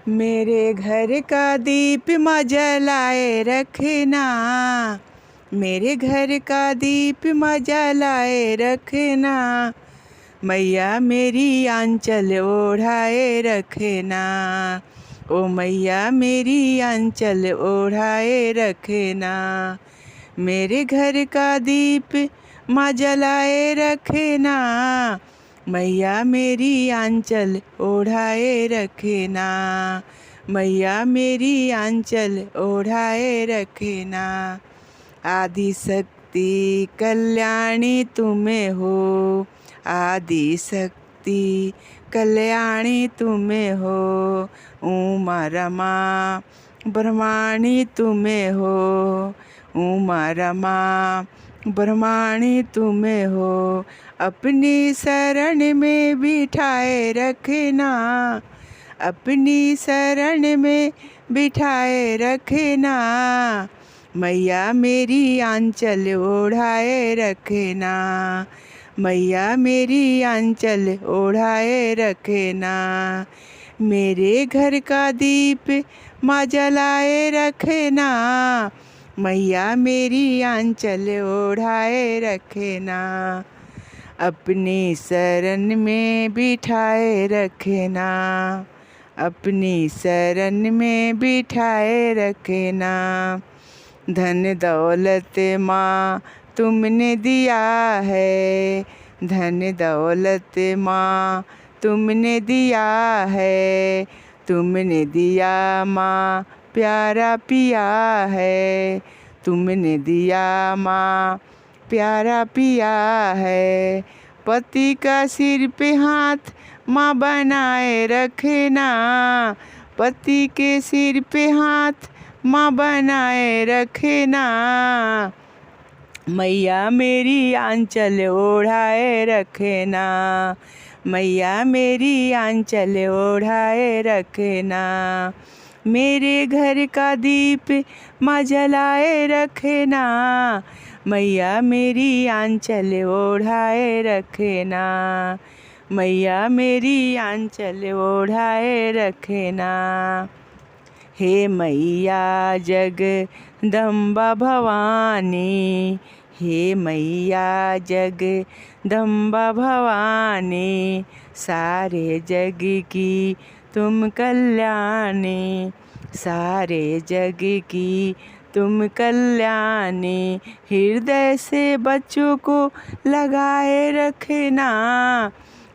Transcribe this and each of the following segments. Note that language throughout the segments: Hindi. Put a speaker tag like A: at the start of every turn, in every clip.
A: मेरे घर का दीप माँ जलाए रखना, मेरे घर का दीप माँ जलाए रखना, मैया मेरी आंचल ओढ़ाए रखना, ओ मैया मेरी आंचल ओढ़ाए रखना। मेरे घर का दीप माँ जलाए रखना, मैया मेरी आंचल ओढ़ाए रखना, मैया मेरी आंचल ओढ़ाए रखना। आदि शक्ति कल्याणी तुम्हें हो, आदि शक्ति कल्याणी तुम्हें हो, उमा रमा ब्रह्माणी तुम्हें हो, उमा रमा ब्रह्माणी तुम्हें हो। अपनी शरण में बिठाए रखना, अपनी शरण में बिठाए रखना, मैया मेरी आंचल ओढ़ाए रखना, मैया मेरी आंचल ओढ़ाए रखना। मेरे घर का दीप माँ जलाए रखना, मैया मेरी आंचल ओढ़ाए रखना। अपनी शरण में बिठाए रखना, अपनी शरण में बिठाए रखना। धन दौलत माँ तुमने दिया है, धन दौलत माँ तुमने दिया है, तुमने दिया माँ प्यारा पिया है, तुमने दिया माँ प्यारा पिया है। पति का सिर पे हाथ माँ बनाए रखना, पति के सिर पे हाथ माँ बनाए रखना, मैया मेरी आंचल ओढ़ाए रखना, मैया मेरी आंचल ओढ़ाए रखना। मेरे घर का दीप माँ जलाए रखना, मैया मेरी आंचल ओढ़ाए रखना, मैया मेरी आंचल ओढ़ाए रखना। हे मैया जगदम्बा भवानी, हे मैया जगदम्बा भवानी, सारे जग की तुम कल्याणी, सारे जग की तुम कल्याणी। हृदय से बच्चों को लगाए रखना,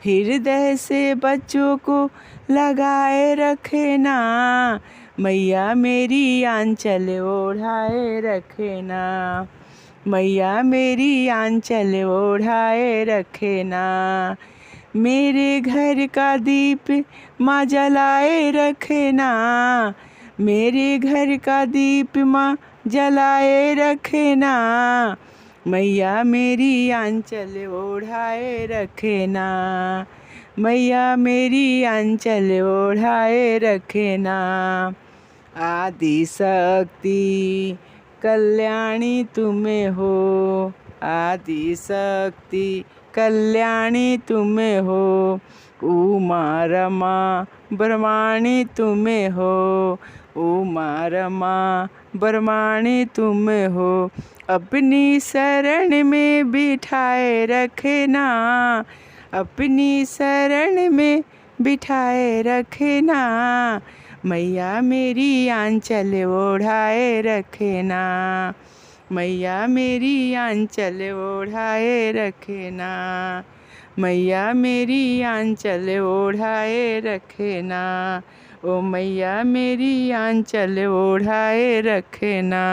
A: हृदय से बच्चों को लगाए रखना, मैया मेरी आंचल ओढ़ाए रखना, मैया मेरी आंचल ओढ़ाए रखना। मेरे घर का दीप माँ जलाए रखना, मेरे घर का दीप माँ जलाए रखना, मैया मेरी आंचल ओढ़ाए रखना, मैया मेरी आंचल ओढ़ाए रखना। आदि शक्ति कल्याणी तुम्हें हो, आदि शक्ति कल्याणी तुम्हें हो, उमा रमा ब्रह्माणी तुम्हें हो, उमा रमा ब्रह्माणी तुम्हें हो। अपनी शरण में बिठाए रखना, अपनी शरण में बिठाए रखना, मैया मेरी आंचल ओढ़ाए रखना, मैया मेरी आंचल ओढ़ाए रखना, मैया मेरी आंचल ओढ़ाए रखना, ओ मैया मेरी आंचल ओढ़ाए रखना।